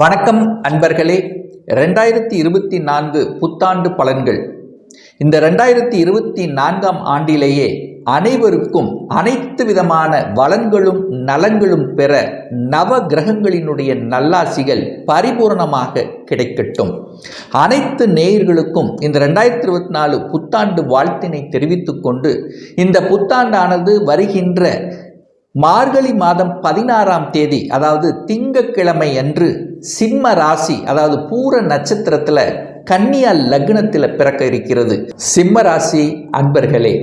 வணக்கம் அன்பர்களே. 2024 புத்தாண்டு பலன்கள். இந்த 2024ஆம் ஆண்டிலேயே அனைவருக்கும் அனைத்து விதமான வளங்களும் நலன்களும் பெற நவ கிரகங்களினுடைய நல்லாசிகள் பரிபூர்ணமாக கிடைக்கட்டும். அனைத்து நேயர்களுக்கும் இந்த 2024 புத்தாண்டு வாழ்த்தினை தெரிவித்துக் கொண்டு, இந்த புத்தாண்டானது வருகின்ற மார்கழி மாதம் 16ஆம் தேதி, அதாவது திங்கட்கிழமை அன்று சிம்ம ராசி, அதாவது பூர நட்சத்திரத்தில் கன்னியா லக்னத்தில் பிறக்க இருக்கிறது. சிம்ம ராசி அன்பர்களே,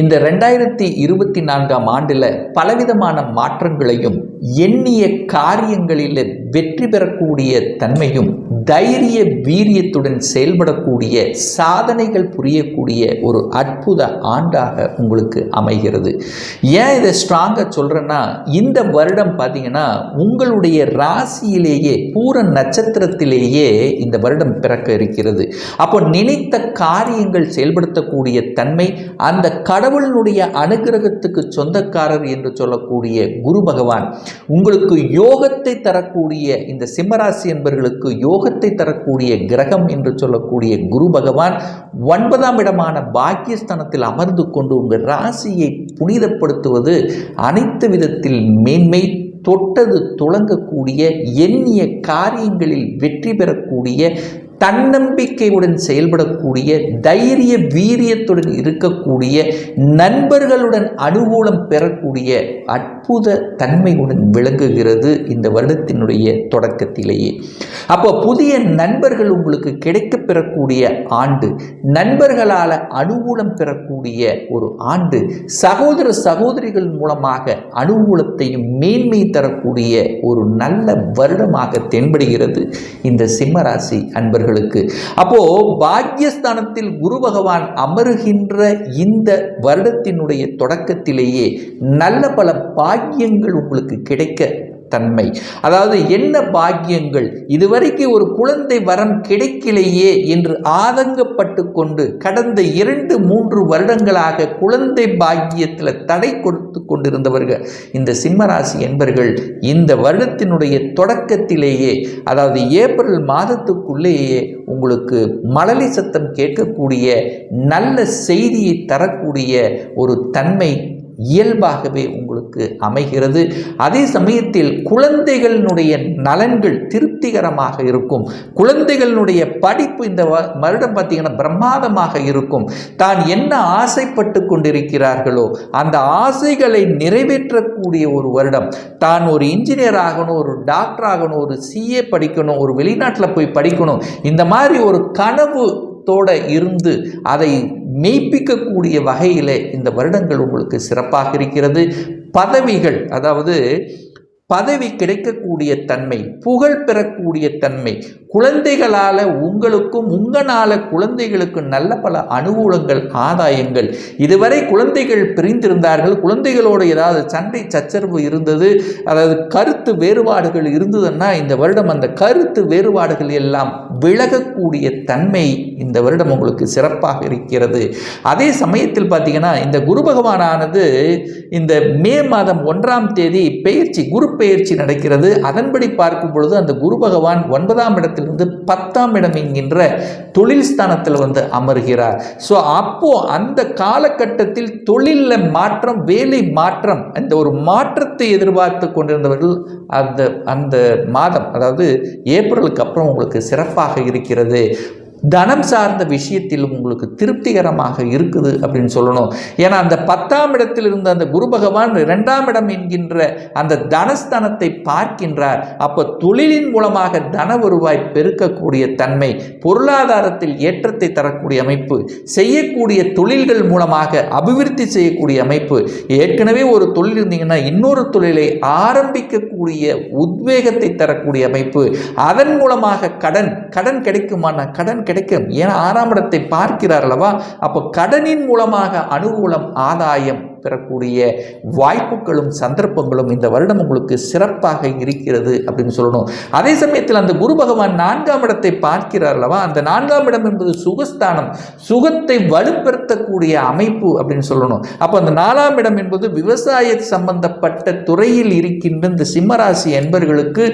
இந்த 2024ஆம் ஆண்டில் பலவிதமான மாற்றங்களையும் எண்ணிய காரியங்களில் வெற்றி பெறக்கூடிய தன்மையும் தைரிய வீரியத்துடன் செயல்படக்கூடிய சாதனைகள் புரியக்கூடிய ஒரு அற்புத ஆண்டாக உங்களுக்கு அமைகிறது. ஏன் இதை ஸ்ட்ராங்காக சொல்கிறேன்னா, இந்த வருடம் பார்த்தீங்கன்னா உங்களுடைய ராசியிலேயே பூர நட்சத்திரத்திலேயே இந்த வருடம் பிறக்க இருக்கிறது. அப்போ நினைத்த காரியங்கள் செயல்படுத்தக்கூடிய தன்மை, அந்த கடவுளுடைய அனுகிரகத்துக்கு சொந்தக்காரர் என்று சொல்லக்கூடிய குரு பகவான் உங்களுக்கு யோகத்தை தரக்கூடிய, இந்த சிம்மராசி என்பவர்களுக்கு யோகத்தை தரக்கூடிய கிரகம் என்று சொல்லக்கூடிய குரு பகவான் 9ஆம் இடமான பாக்கியஸ்தானத்தில் அமர்ந்து கொண்டு உங்கள் ராசியை புனிதப்படுத்துவது அனைத்து விதத்தில் மேன்மை, தொட்டது துளங்கக்கூடிய, எண்ணிய காரியங்களில் வெற்றி பெறக்கூடிய, தன்னம்பிக்கையுடன் செயல்படக்கூடிய, தைரிய வீரியத்துடன் இருக்கக்கூடிய, நண்பர்களுடன் அனுகூலம் பெறக்கூடிய அற்புத தன்மையுடன் விளங்குகிறது இந்த வருடத்தினுடைய தொடக்கத்திலேயே. அப்போ புதிய நண்பர்கள் உங்களுக்கு கிடைக்க பெறக்கூடிய ஆண்டு, நண்பர்களால் அனுகூலம் பெறக்கூடிய ஒரு ஆண்டு, சகோதர சகோதரிகள் மூலமாக அனுகூலத்தையும் மேன்மை தரக்கூடிய ஒரு நல்ல வருடமாக தென்படுகிறது இந்த சிம்மராசி அன்பர்கள். அப்போ பாக்கியஸ்தானத்தில் குரு பகவான் அமருகின்ற இந்த வருடத்தினுடைய தொடக்கத்திலேயே நல்ல பல பாக்கியங்கள் உங்களுக்கு கிடைக்க தன்மை. அதாவது என்ன பாக்கியங்கள்? இதுவரைக்கும் ஒரு குழந்தை வரம் கிடைக்கலையே என்று ஆதங்கப்பட்டு கொண்டு கடந்த 2-3 வருடங்களாக குழந்தை பாக்கியத்தில் தடை கொடுத்து கொண்டிருந்தவர்கள் இந்த சிம்மராசி என்பர்கள் இந்த வருடத்தினுடைய தொடக்கத்திலேயே, அதாவது ஏப்ரல் மாதத்துக்குள்ளேயே உங்களுக்கு மழலை சத்தம் கேட்கக்கூடிய நல்ல செய்தியை தரக்கூடிய ஒரு தன்மை இயல்பாகவே உங்களுக்கு அமைகிறது. அதே சமயத்தில் குழந்தைகளினுடைய நலன்கள் திருப்திகரமாக இருக்கும். குழந்தைகளினுடைய படிப்பு இந்த வருடம் பார்த்தீங்கன்னா பிரமாதமாக இருக்கும். தான் என்ன ஆசைப்பட்டு கொண்டிருக்கிறார்களோ அந்த ஆசைகளை நிறைவேற்றக்கூடிய ஒரு வருடம். தான் ஒரு இன்ஜினியர் ஆகணும், ஒரு டாக்டர் ஆகணும், ஒரு சிஏ படிக்கணும், ஒரு வெளிநாட்டில் போய் படிக்கணும், இந்த மாதிரி ஒரு கனவு இருந்து அதை மெய்ப்பிக்கக்கூடிய வகையில் இந்த வருடங்கள் உங்களுக்கு சிறப்பாக இருக்கிறது. பதவிகள், அதாவது பதவி கிடைக்கக்கூடிய தன்மை, புகழ் பெறக்கூடிய தன்மை, குழந்தைகளால் உங்களுக்கும் உங்களால் குழந்தைகளுக்கு நல்ல பல அனுகூலங்கள், ஆதாயங்கள். இதுவரை குழந்தைகள் பிரிந்திருந்தார்கள், குழந்தைகளோடு ஏதாவது சண்டை சச்சரவு இருந்தது, அதாவது கருத்து வேறுபாடுகள் இருந்ததுன்னா இந்த வருடம் அந்த கருத்து வேறுபாடுகள் எல்லாம் விலகக்கூடிய தன்மை இந்த வருடம் உங்களுக்கு சிறப்பாக இருக்கிறது. அதே சமயத்தில் பார்த்தீங்கன்னா இந்த குரு பகவானானது இந்த மே மாதம் 1ஆம் தேதி பெயர்ச்சி, குரு பெயர்ச்சி நடக்கிறது. அதன்படி பார்க்கும் பொழுது அந்த குரு பகவான் 9ஆம் இடத்திலிருந்து 10ஆம் இடம் என்கின்ற தொழில் ஸ்தானத்தில் வந்து அமர்கிறார். ஸோ அப்போ அந்த காலகட்டத்தில் தொழிலில் மாற்றம், வேலை மாற்றம், அந்த ஒரு மாற்றத்தை எதிர்பார்த்து கொண்டிருந்தவர்கள் அந்த மாதம், அதாவது ஏப்ரலுக்கு அப்புறம் உங்களுக்கு சிறப்பாக இருக்கிறது. தனம் சார்ந்த விஷயத்திலும் உங்களுக்கு திருப்திகரமாக இருக்குது அப்படின்னு சொல்லணும். ஏன்னா அந்த 10ஆம் இடத்தில் இருந்த அந்த குரு பகவான் 2ஆம் இடம் என்கின்ற அந்த தனஸ்தானத்தை பார்க்கின்றார். அப்போ தொழிலின் மூலமாக தன வருவாய் பெருக்கக்கூடிய தன்மை, பொருளாதாரத்தில் ஏற்றத்தை தரக்கூடிய அமைப்பு, செய்யக்கூடிய தொழில்கள் மூலமாக அபிவிருத்தி செய்யக்கூடிய அமைப்பு, ஏற்கனவே ஒரு தொழில் இருந்தீங்கன்னா இன்னொரு தொழிலை ஆரம்பிக்கக்கூடிய உத்வேகத்தை தரக்கூடிய அமைப்பு, அதன் மூலமாக கடன் கிடைக்குமான கடன் கிடைக்கும். ஏன்னா 6ஆம் இடத்தை பார்க்கிறார் அல்லவா? அப்போ கடனின் மூலமாக அனுகூலம், ஆதாயம், பெறக்கூடிய வாய்ப்புகளும் சந்தர்ப்பங்களும் இந்த வருடம் உங்களுக்கு சிறப்பாக இருக்கிறது அப்படின்னு சொல்லணும். அதே சமயத்தில் அந்த குரு பகவான் 4ஆம் இடத்தை பார்க்கிறார் அல்லவா, அந்த 4ஆம் இடம் என்பது சுகஸ்தானம், சுகத்தை வலுப்படுத்தக்கூடிய அமைப்பு அப்படின்னு சொல்லணும். அப்போ அந்த 4ஆம் இடம் என்பது விவசாய சம்பந்தப்பட்ட துறையில் இருக்கின்ற இந்த சிம்மராசி என்பவர்களுக்கு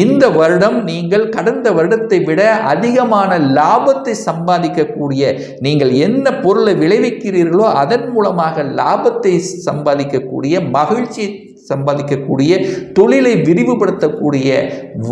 இந்த வருடம் நீங்கள் கடந்த வருடத்தை விட அதிகமான லாபத்தை சம்பாதிக்கக்கூடிய, நீங்கள் என்ன பொருளை விளைவிக்கிறீர்களோ அதன் மூலமாக லாபத்தை சம்பாதிக்கக்கூடிய, மகிழ்ச்சியை சம்பாதிக்கக்கூடிய, தொழிலை விரிவுபடுத்தக்கூடிய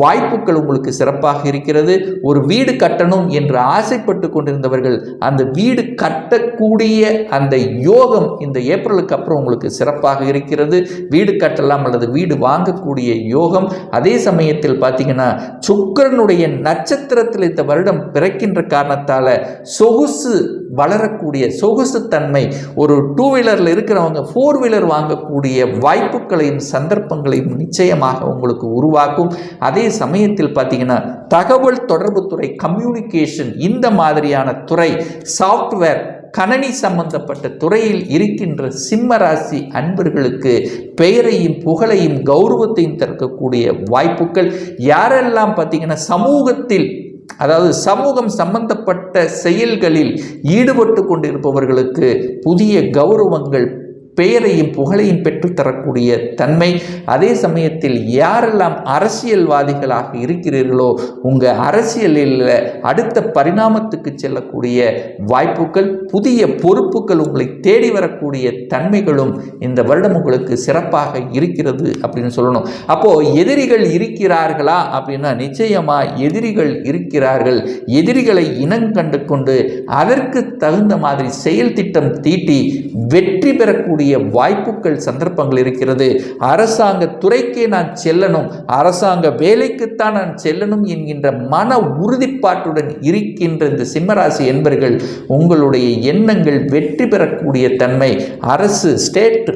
வாய்ப்புகள் உங்களுக்கு சிறப்பாக இருக்கிறது. ஒரு வீடு கட்டணும் என்று ஆசைப்பட்டு கொண்டிருந்தவர்கள் அந்த வீடு கட்டக்கூடிய அந்த யோகம் இந்த ஏப்ரலுக்கு அப்புறம் உங்களுக்கு சிறப்பாக இருக்கிறது. வீடு கட்டலாம் அல்லது வீடு வாங்கக்கூடிய யோகம். அதே சமயத்தில் பார்த்தீங்கன்னா சுக்கிரனுடைய நட்சத்திரத்தில் இந்த வருடம் பிறக்கின்ற காரணத்தால் சொகுசு வளரக்கூடிய சொகுசு தன்மை, ஒரு 2 வீலரில் இருக்கிறவங்க 4 வீலர் வாங்கக்கூடிய வாய்ப்புகளையும் சந்தர்ப்பங்களையும் நிச்சயமாக உங்களுக்கு உருவாக்கும். அதே சமயத்தில் பார்த்தீங்கன்னா தகவல் தொடர்பு துறை, கம்யூனிகேஷன், இந்த மாதிரியான துறை, சாஃப்ட்வேர், கணனி சம்பந்தப்பட்ட துறையில் இருக்கின்ற சிம்ம ராசி அன்பர்களுக்கு பெயரையும் புகழையும் கௌரவத்தையும் தரக்கூடிய வாய்ப்புகள். யாரெல்லாம் பார்த்தீங்கன்னா சமூகத்தில், அதாவது சமூகம் சம்பந்தப்பட்ட செயல்களில் ஈடுபட்டு கொண்டிருப்பவர்களுக்கு புதிய கௌரவங்கள், பெயரையும் புகழையும் பெற்றுத்தரக்கூடிய தன்மை. அதே சமயத்தில் யாரெல்லாம் அரசியல்வாதிகளாக இருக்கிறீர்களோ உங்கள் அரசியலில் அடுத்த பரிணாமத்துக்கு செல்லக்கூடிய வாய்ப்புகள், புதிய பொறுப்புகள் உங்களை தேடி வரக்கூடிய தன்மைகளும் இந்த வருடம் உங்களுக்கு சிறப்பாக இருக்கிறது அப்படின்னு சொல்லணும். அப்போது எதிரிகள் இருக்கிறார்களா அப்படின்னா நிச்சயமாக எதிரிகள் இருக்கிறார்கள். எதிரிகளை இனங்கண்டு கொண்டு அதற்கு தகுந்த மாதிரி செயல் திட்டம் தீட்டி வெற்றி பெறக்கூடிய வாய்ப்புகள், சந்தர்ப்பங்கள் இருக்கிறது. அரசாங்க துறைக்கே நான் செல்லணும், அரசாங்க வேலைக்குத்தான் நான் செல்லணும் என்கின்ற மன உறுதிப்பாட்டுடன் இருக்கின்ற இந்த சிம்மராசி என்பர்கள் உங்களுடைய எண்ணங்கள் வெற்றி பெறக்கூடிய தன்மை. அரசு, ஸ்டேட்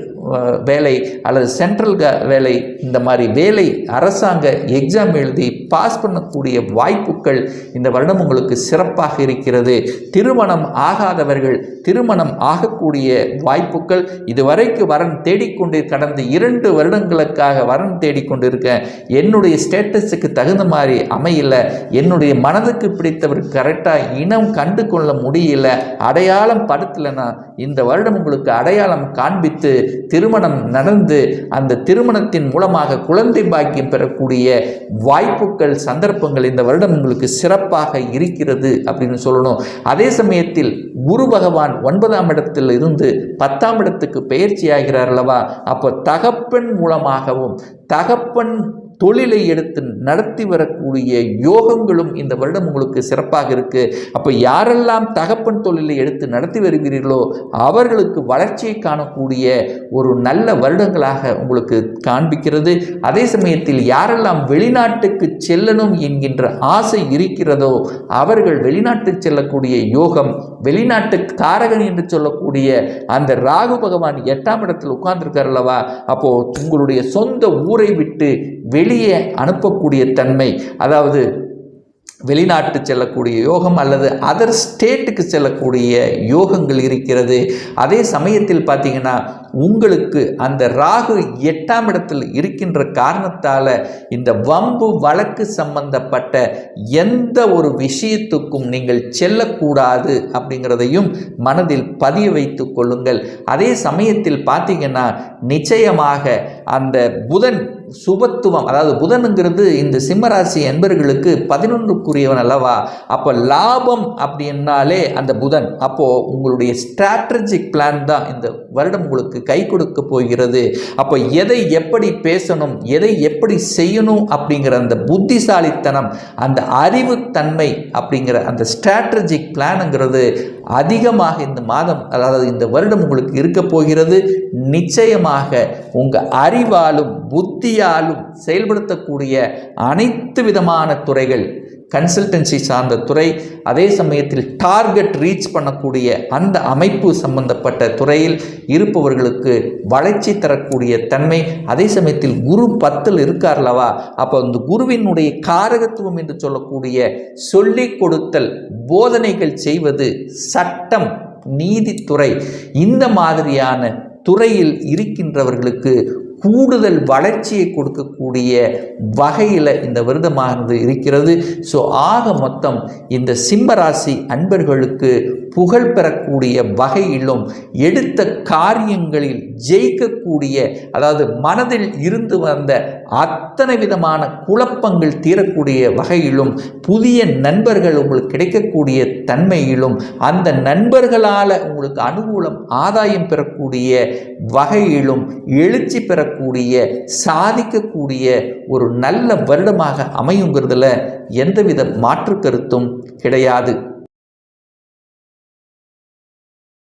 வேலை அல்லது சென்ட்ரல் வேலை, இந்த மாதிரி வேலை, அரசாங்க எக்ஸாம் எழுதி பாஸ் பண்ணக்கூடிய வாய்ப்புகள் இந்த வருடம் உங்களுக்கு சிறப்பாக இருக்கிறது. திருமணம் ஆகாதவர்கள் திருமணம் ஆகக்கூடிய வாய்ப்புகள். இதுவரைக்கும் வரன் தேடிக்கொண்டு கடந்த 2 வருடங்களுக்காக வரன் தேடிக்கொண்டிருக்கேன், என்னுடைய ஸ்டேட்டஸுக்கு தகுந்த மாதிரி அமையல, என்னுடைய மனதுக்கு பிடித்தவர் கரெக்டாக இனம் கண்டு கொள்ள முடியல, அடையாளம் படுத்தலைன்னா இந்த வருடம் உங்களுக்கு அடையாளம் காண்பித்து திருமணம் நடந்து அந்த திருமணத்தின் மூலமாக குழந்தை பாக்கியம் பெறக்கூடிய வாய்ப்புகள், சந்தர்ப்பங்கள் இந்த வருடம் உங்களுக்கு சிறப்பாக இருக்கிறது அப்படின்னு சொல்லணும். அதே சமயத்தில் குரு பகவான் 9ஆம் இடத்தில் இருந்து 10ஆம் இடத்துக்கு பெயர்ச்சி ஆகிறார் அல்லவா, அப்போ தகப்பன் மூலமாகவும் தகப்பன் தொழிலை எடுத்து நடத்தி வரக்கூடிய யோகங்களும் இந்த வருடம் உங்களுக்கு சிறப்பாக இருக்கு. அப்போ யாரெல்லாம் தகப்பன் தொழிலை எடுத்து நடத்தி வருகிறீர்களோ அவர்களுக்கு வளர்ச்சியை காணக்கூடிய ஒரு நல்ல வருடங்களாக உங்களுக்கு காண்பிக்கிறது. அதே சமயத்தில் யாரெல்லாம் வெளிநாட்டுக்கு செல்லணும் என்கின்ற ஆசை இருக்கிறதோ அவர்கள் வெளிநாட்டு செல்லக்கூடிய யோகம், வெளிநாட்டு காரகன் என்று சொல்லக்கூடிய அந்த ராகு பகவான் 8ஆம் இடத்தில் உட்கார்ந்திருக்கார் அல்லவா, அப்போ உங்களுடைய சொந்த ஊரை விட்டு வெளியே அனுப்பக்கூடிய தன்மை, அதாவது வெளிநாட்டு செல்லக்கூடிய யோகம் அல்லது அதர் ஸ்டேட்டுக்கு செல்லக்கூடிய யோகங்கள் இருக்கிறது. அதே சமயத்தில் பார்த்தீங்கன்னா உங்களுக்கு அந்த ராகு 8ஆம் இடத்தில் இருக்கின்ற காரணத்தால் இந்த வம்பு வழக்கு சம்பந்தப்பட்ட எந்த ஒரு விஷயத்துக்கும் நீங்கள் செல்லக்கூடாது அப்படிங்கிறதையும் மனதில் பதிய வைத்து கொள்ளுங்கள். அதே சமயத்தில் பார்த்தீங்கன்னா நிச்சயமாக அந்த புதன் சுபத்துவம், அதாவது புதனுங்கிறது இந்த சிம்மராசி என்பர்களுக்கு 11க்குரியவன் அல்லவா, அப்போ லாபம் அப்படின்னாலே அந்த புதன். அப்போது உங்களுடைய ஸ்ட்ராட்டஜிக் பிளான் தான் இந்த வருடம் உங்களுக்கு கை கொடுக்க போகிறது. அப்போ எதை எப்படி பேசணும், எதை எப்படி செய்யணும் அப்படிங்கிற அந்த புத்திசாலித்தனம், அந்த அறிவுத்தன்மை அப்படிங்கிற அந்த ஸ்ட்ராட்டஜிக் பிளானுங்கிறது அதிகமாக இந்த மாதம், அதாவது இந்த வருடம் உங்களுக்கு இருக்க போகிறது. நிச்சயமாக உங்கள் அறிவாலும் புத்தியாலும் செயல்படுத்தக்கூடிய அனைத்து விதமான துறைகள், கன்சல்டன்சி சார்ந்த துறை, அதே சமயத்தில் டார்கெட் ரீச் பண்ணக்கூடிய அந்த அமைப்பு சம்பந்தப்பட்ட துறையில் இருப்பவர்களுக்கு வளர்ச்சி தரக்கூடிய தன்மை. அதே சமயத்தில் குரு 10ல் இருக்கார்லவா, அப்போ இந்த குருவினுடைய காரகத்துவம் என்று சொல்லக்கூடிய சொல்லிக் கொடுத்தல், போதனைகள் செய்வது, சட்டம், நீதித்துறை, இந்த மாதிரியான துறையில் இருக்கின்றவர்களுக்கு கூடுதல் வளர்ச்சியை கொடுக்கக்கூடிய வகையில் இந்த வருடமானது இருக்கிறது. ஸோ ஆக மொத்தம் இந்த சிம்மராசி அன்பர்களுக்கு புகழ் பெறக்கூடிய வகையிலும் எடுத்த காரியங்களில் ஜெயிக்கக்கூடிய, அதாவது மனதில் இருந்து வந்த அத்தனை விதமான குழப்பங்கள் தீரக்கூடிய வகையிலும், புதிய நண்பர்கள் உங்களுக்கு கிடைக்கக்கூடிய தன்மையிலும், அந்த நண்பர்களால் உங்களுக்கு அனுகூலம் ஆதாயம் பெறக்கூடிய வகையிலும், எழுச்சி பெறக்கூடிய சாதிக்கக்கூடிய ஒரு நல்ல வருடமாக அமையுங்கிறதுல எந்தவித மாற்று கருத்தும் கிடையாது.